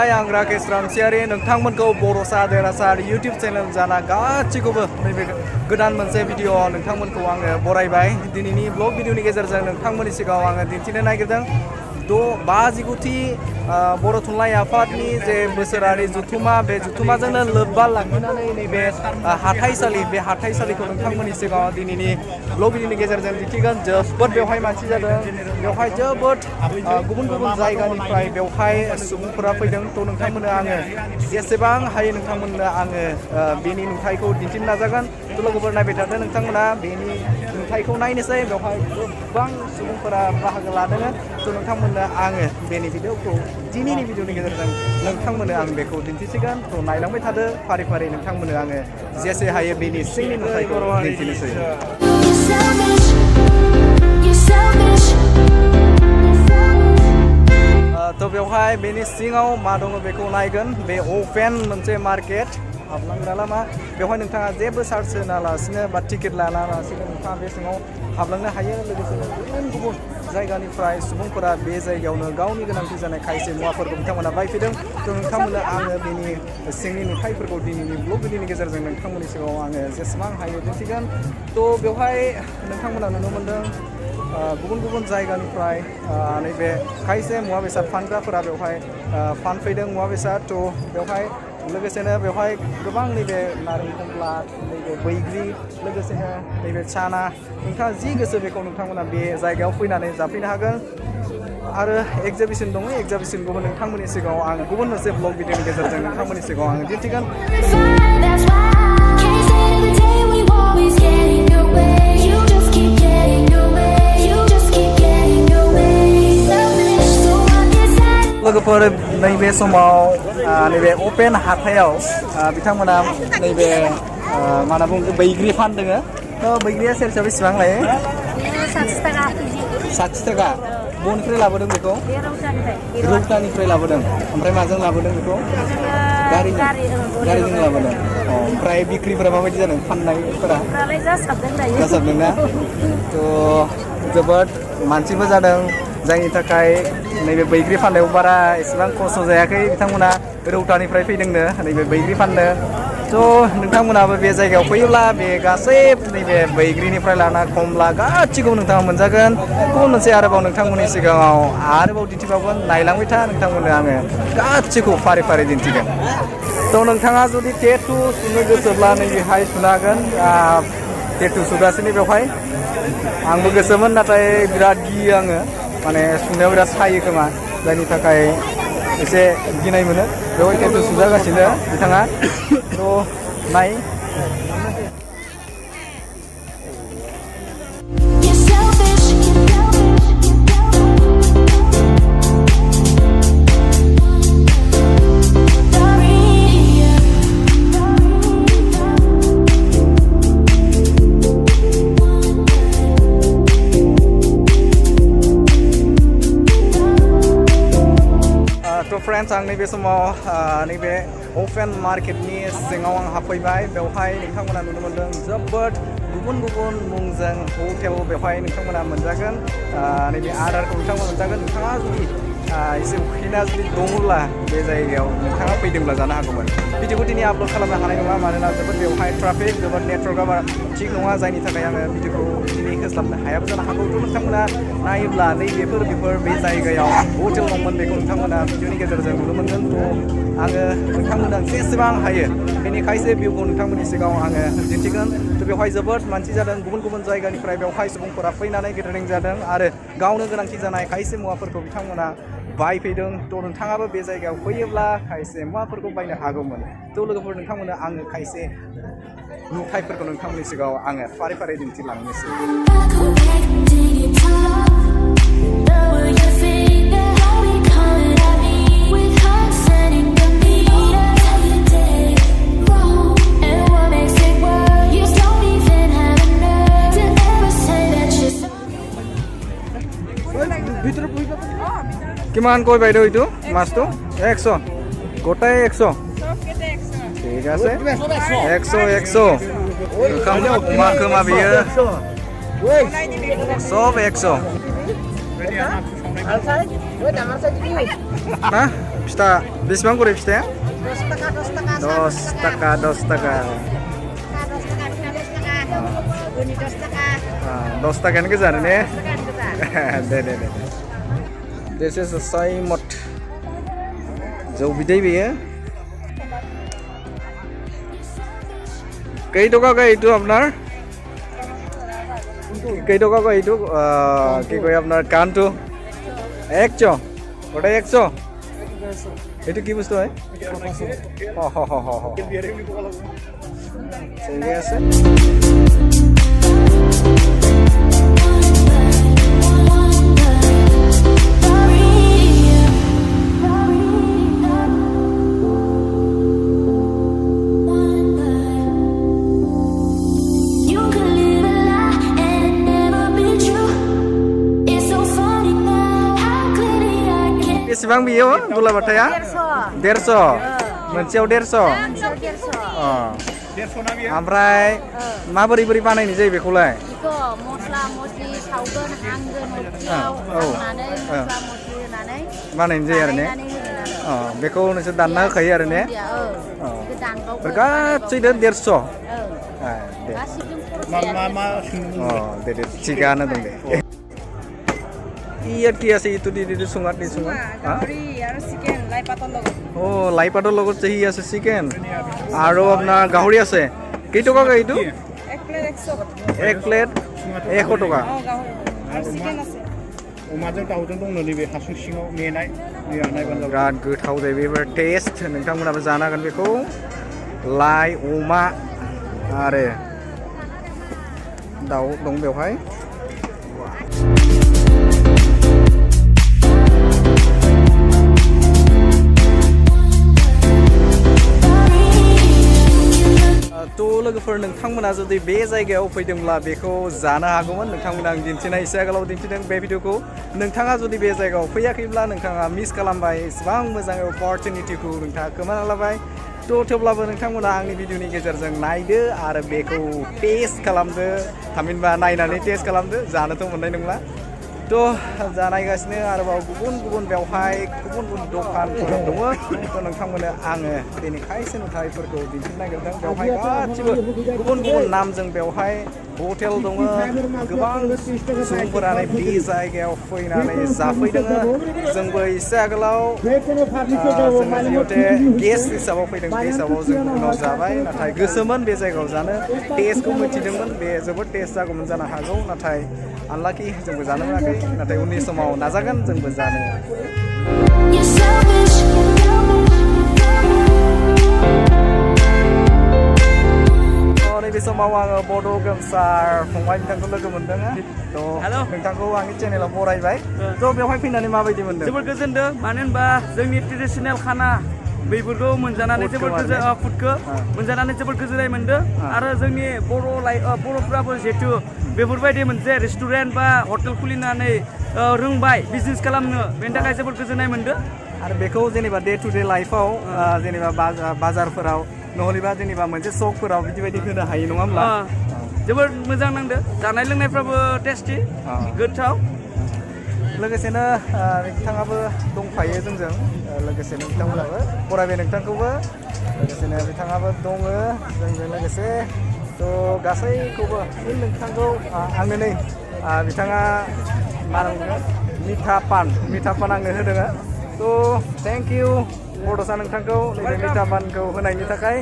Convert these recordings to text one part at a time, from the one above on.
खुलुमबाय आं राकेश रामसियारि नोंथांमोनखौ बर'सा देरासार YouTube channel जाना गासिखौबो नैबे गोदान मोनसे भिडिअ नोंथांमोनखौ आङो बरायबाय दिनैनि ब्लग भिडिअनि गेजेरजों नोंथांमोननि सिगाङाव आङो दिन्थिनो नागिरदों 59थि बर' थुनलाइ आफादनि जे बोसोरारि जुथुमा बे जुथुमाजोंनो लोब्बा लाखिनानै नैबे हाथाइसालि बे हाथाइसालिखौ नोंथांमोननि सिगाङाव दिनैनि ब्लग भिडिअनि गेजेरजों दिन्थिगोन जोबोद बेवहाय मानसि जादों बेवहाय जोबोद गुबुन गुबुन जायगानिफ्राय बेवहाय सुबुंफोरा फैदों थ' नोंथांमोननो आङो जेसेबां हायो नोंथांमोननो आङो बेनि नुथायखौ दिन्थिनो नाजागोन थ' लोगोफोर नायबाय थादों नोंथांमोना बेनि नुथायखौ नायनोसै बेवहाय गोबां सुबुंफोरा बाहागो लादों थ' नोंथांमोननो आङो बेनि भिडिअखौ दिनैनि भिडिअनि गेजेरजों नोंथांमोननो आं बेखौ दिन्थिसिगोन थ' नायलांबाय थादो फारि फारि नोंथांमोननो आङो जेसे हायो बेनि सिंनि नुथायखौ दिन्थिनोसै थ' बेवहाय बेनि सिङाव मा दङ बेखौ नायगोन बे अपेन मोनसे मार्केट हाबलांग्रा लामा बेवहाय नोंथाङा जेबो चार्ज होनालासिनो बा टिकेट लानालासिनो नोंथाङा बे सिङाव हाबलांनो हायो लोगोसेनो गुबुन गुबुन जायगानिफ्राय सुबुंफोरा बे जायगायावनो गावनि गोनांथि जानाय खायसे मुवाफोरखौ बिथांमोना बायफैदों थ' नोंथांमोननो आङो बेनि सिंनि नुथायफोरखौ दिनैनि ब्लग भिडिअनि गेजेरजों नोंथांमोननि सिगाङाव आङो जेसेबां हायो दिन्थिगोन थ' बेवहाय नोंथांमोना नुनो मोन्दों गुबुन गुबुन जायगानिफ्राय नैबे खायसे मुवा बेसाद फानग्राफोरा बेवहाय फानफैदों मुवा बेसाद थ' बेवहाय लोगोसेनो बेवहाय गोबां नैबे नारें खमला नैबे बैग्रि लोगोसेनो नैबे चाना नोंथाङा जि गोसो बेखौ नोंथांमोना बे जायगायाव फैनानै जाफैनो हागोन आरो एग्जिबिसन दङ एग्जिबिसनखौबो नोंथांमोननि सिगाङाव आं गुबुन मोनसे ब्लग भिडिअनि गेजेरजों नोंथांमोननि सिगाङाव आं दिन्थिगोन लोगोफोर नैबे समाव नैबे अपेन हाथायाव बिथांमोना नैबे मा होनना बुङो बैग्रि फानदों थ' बैग्रिया सेरसेयाव बेसेबां लायो 60 थाखा बबेनिफ्राय लाबोदों बेखौ रौतानिफ्राय लाबोदों ओमफ्राय माजों लाबोदों बेखौ गारिजों लाबोदों ओमफ्राय बिक्रिफोरा माबायदि जादों फाननायफोरा जासाबदोंना थ' जोबोद मानसिबो जादों जायनि थाखाय नैबे बैग्रि फाननायाव बारा एसेबां खस्थ' जायाखै बिथांमोना रौतानिफ्राय फैदोंनो नैबे बैग्रि फाननो थ' नोंथांमोनाबो बे जायगायाव फैयोब्ला बे गासै नैबे बैग्रिनिफ्राय लाना खमला गासिखौबो नोंथाङा मोनजागोन गुबुन मोनसे आरोबाव नोंथांमोननि सिगाङाव आरोबाव दिन्थिबावगोन नायलांबाय था नोंथांमोननो आङो गासिखौ फारि फारि दिन्थिगोन थ' नोंथाङा जुदि टेटु सुनो गोसोब्ला नैबेहाय सुनो हागोन टेटु सुगासिनो बेवहाय आंबो गोसोमोन नाथाय बिराद गियो आङो माने सुनायाव बिराद सायो खोमा जायनि थाखाय एसे गिनाय मोनो बेवहाय टेटु सुजागासिनो बिथाङा थ' नाय फ्रेन्ड्स आं नैबे समाव नैबे अपेन मार्केटनि सिङाव आं हाबफैबाय बेवहाय नोंथांमोना नुनो मोन्दों जोबोद गुबुन गुबुन मुंजों हटेल बेवहाय नोंथांमोना मोनजागोन नैबे आदारखौ नोंथांमोना मोनजागोन नोंथाङा जुदि एसे उखैना जुदि दङब्ला बे जायगायाव नोंथाङा फैदोंब्ला जानो हागौमोन भिडिअखौ दिनै आपल'ड खालामनो हानाय नङा मानोना जोबोद बेवहाय ट्राफिक जोबोद नेटवर्कआ बारा थिग नङा जायनि थाखाय आङो भिडिअखौ दिनै होस्लाबनो हायाबो जानो हागौ थ' नोंथांमोना नायोब्ला नैबेफोर बे जायगायाव हटेल दंमोन बेखौ नोंथांमोना भिडिअनि गेजेरजों नुनो मोनगोन थ' आङो नोंथांमोना जेसेबां हायो बेनि खायसे भिउखौ नोंथांमोननि सिगाङाव आङो दिन्थिगोन थ' बेवहाय जोबोद मानसि जादों गुबुन गुबुन जायगानिफ्राय बेवहाय सुबुंफोरा फैनानै गेदारिं जादों आरो गावनो गोनांथि जानाय खायसे मुवाफोरखौ बिथांमोना बायफैदों थ' नोंथाङाबो बे जायगायाव फैयोब्ला खायसे मुवाफोरखौ बायनो हागौमोन थ' लोगोफोर नोंथांमोननो आङो खायसे नुथायफोरखौ नोंथांमोननि सिगाङाव आङो फारि फारि दिन्थिलांनोसै কিমান কৈ বাইদেউ এইটো মাছটো 100 গোটাই 100 ঠিক আছে 100 खोमा बियो सब 100 Hah? Pista बेसेबां गरे फिथाया? 10 taka. 10 taka. 10 takaan goजा ने? दे. This is a Saimot. जौ बिदै बेयो. कई टका का এইটো আপনার? कई टका का এইটো কি কয় আপনার কানটো? 100 ওটা 100 এটা কি বস্তু হয় ঠিক আছে बेसेबां बियो दुला बाथाया 150 मोनसेयाव 150 ओमफ्राय माबोरै बोरै बानायनाय जायो बेखौलाय इखौ मस्ला मस्लि सावगोन हांगोन अरखियाव हांनानै मस्ला मस्लि होनानै बानायनाय जायो आरो ने बेखौ नोंसोर दानना होखायो आरो ने गासैजों 150 दे थिगानो दं दे ইয়াত কি আছে ইটো দি সুঙাত গাহৰি আৰু চিকেন লাই পাতৰ লগত লাই পাতৰ লগত চেহি আছে চিকেন আৰু আপোনাৰ গাহৰি আছে কেই টকা এইটো এক প্লেট 100 এক প্লেট 100 টকা গাহৰি আৰু চিকেন আছে अमाजों दाउजों दं नैबे हासुं सिङाव मेनाय नायबानो जाबाय बिराद गोथाव जायो बेफोर टेस्ट नोंथांमोनाबो जानो हागोन बेखौ लाइ अमा आरो दाउ दं बेवहाय तो लोगोफोर नोंथांमोना जुदि बे जायगायाव फैदोंब्ला बेखौ जानो हागौमोन नोंथांमोना आं दिन्थिनाय एसे आगोलाव दिन्थिदों बे भिडिअखौ नोंथाङा जुदि बे जायगायाव फैयाखैब्ला नोंथाङा मिस खालामबाय एसेबां मोजां अपरचुनिटिखौ नोंथाङा खोमाना लाबाय तो थेवब्लाबो नोंथांमोना आंनि भिडिअनि गेजेरजों नायदो आरो बेखौ टेस्ट खालामदो थामहिनबा नायनानै टेस्ट खालामदो जानोथ' मोननाय नंला तो जानायगासिनो आरोबाव गुबुन बेवहाय गुबुन दखानफोर दङ तो नोंथांमोननो आङो दिनै खायसे नुथायफोरखौ दिन्थिनो नागिरदों बेवहाय गासिबो गुबुन नामजों बेवहाय हटेल दङ गोबां सुबुंफोरानो बे जायगायाव फैनानै जाफैदों जोंबो एसे आगोलाव जोङो जिहेथे गेस्ट हिसाबाव फैदों बे हिसाबाव जों उनाव जाबाय नाथाय गोसोमोन बे जायगायाव जानो टेस्टखौ मिथिदोंमोन बे जोबोद टेस्ट जागौमोन जानो हागौ नाथाय आनलाकि जोंबो जानो मोनाखै नाथाय उननि समाव नाजागोन जोंबो जानो नैबे समाव आङो बड' गोमसार फंबाय बिथांखौ लोगो मोनदों नोंथांखौ आंनि चेनेलाव बरायबाय थ' बेवहाय फैनानै माबायदि मोनदों जोबोद गोजोनदों मानो होनबा जोंनि ट्रेडिसनेल खाना बेफोरखौ मोनजानानै जोबोद फुडखौ मोनजानानै जोबोद गोजोननाय मोनदों आरो जोंनि बर'फ्राबो जिहेतु बेफोरबायदि मोनसे रेस्टुरेन्ट बा हटेल खुलिनानै रोंबाय बिजनेस खालामनो बेनि थाखाय जोबोद गोजोननाय मोनदों आरो बेखौ जेनेबा डे टु डे लाइफआव जेनेबा बाजारफोराव नहलेबा जेनेबा मोनसे सकफोराव बिदिबायदि होनो हायो नङा होमब्ला जोबोद मोजां नांदों जानाय लोंनायफ्राबो टेस्टि गोथाव लोगोसेनो बिथाङाबो दंफायो जोंजों लोगोसेनो बिथांमोनाबो बरायबाय नोंथांखौबो लोगोसेनो बिथाङाबो दङ जोंजों लोगोसे थ' गासैखौबो नोंथांखौ आंनो नै बिथाङा मा होनगोन मिथा पान आंनो होदों थ' थेंक इउ बड'सा नोंथांखौ नैबे मिथा पानखौ होनायनि थाखाय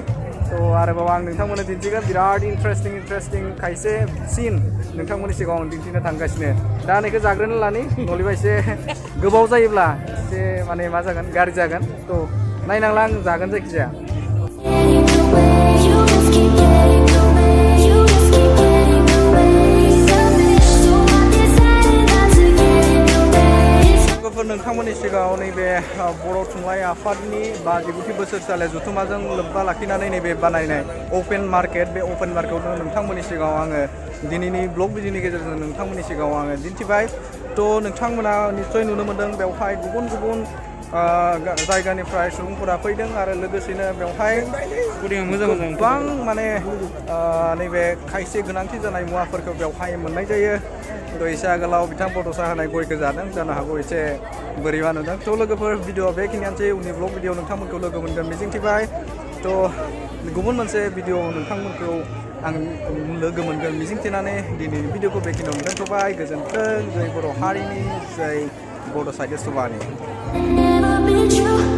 थ' आरोबाव आं नोंथांमोननो दिन्थिगोन बिराद इन्टारेस्टिं खायसे सिन नोंथांमोननि सिगाङाव आं दिन्थिनो थांगासिनो दा नैखौ जाग्रोनो लानि नलेबा एसे गोबाव जायोब्ला एसे माने मा जागोन गाज्रि जागोन थ' नायनांला आं जागोन जायखिजाया नोंथांमोननि सिगाङाव नैबे बर' थुनलाइ आफादनि 50 बोसोरसालिया जथुम्माजों लोब्बा लाखिनानै नैबे बानायनाय अपेन मार्केट बे अपेन मार्केटआव नोंथांमोननि सिगाङाव आङो दिनैनि ब्लग भिडिअनि गेजेरजों नोंथांमोननि सिगाङाव आङो दिन्थिबाय थ' नोंथांमोना निस्सय नुनो मोन्दों बेवहाय गुबुन जायगानिफ्राय सुबुंफोरा फैदों आरो लोगोसेनो बेवहाय गोबां माने नैबे खायसे गोनांथि जानाय मुवाफोरखौ बेवहाय मोननाय जायो थ' एसे आगोलाव बिथां बड'सा होनाय गयखौ जादों जानो हागौ एसे बोरैबा नुदों थ' लोगोफोर भिडिअ बेखिनियानोसै उननि ब्लग भिडिअ नोंथांमोनखौ लोगो मोनगोन मिजिंथिबाय थ' गुबुन मोनसे भिडिअ नोंथांमोनखौ आं लोगो मोनगोन मिजिंथिनानै दिनैनि भिडिअखौ बेखिनियावनो दोनथ'बाय गोजोन्थों जै बर' हारिनि जै बड' साहित्य सभानि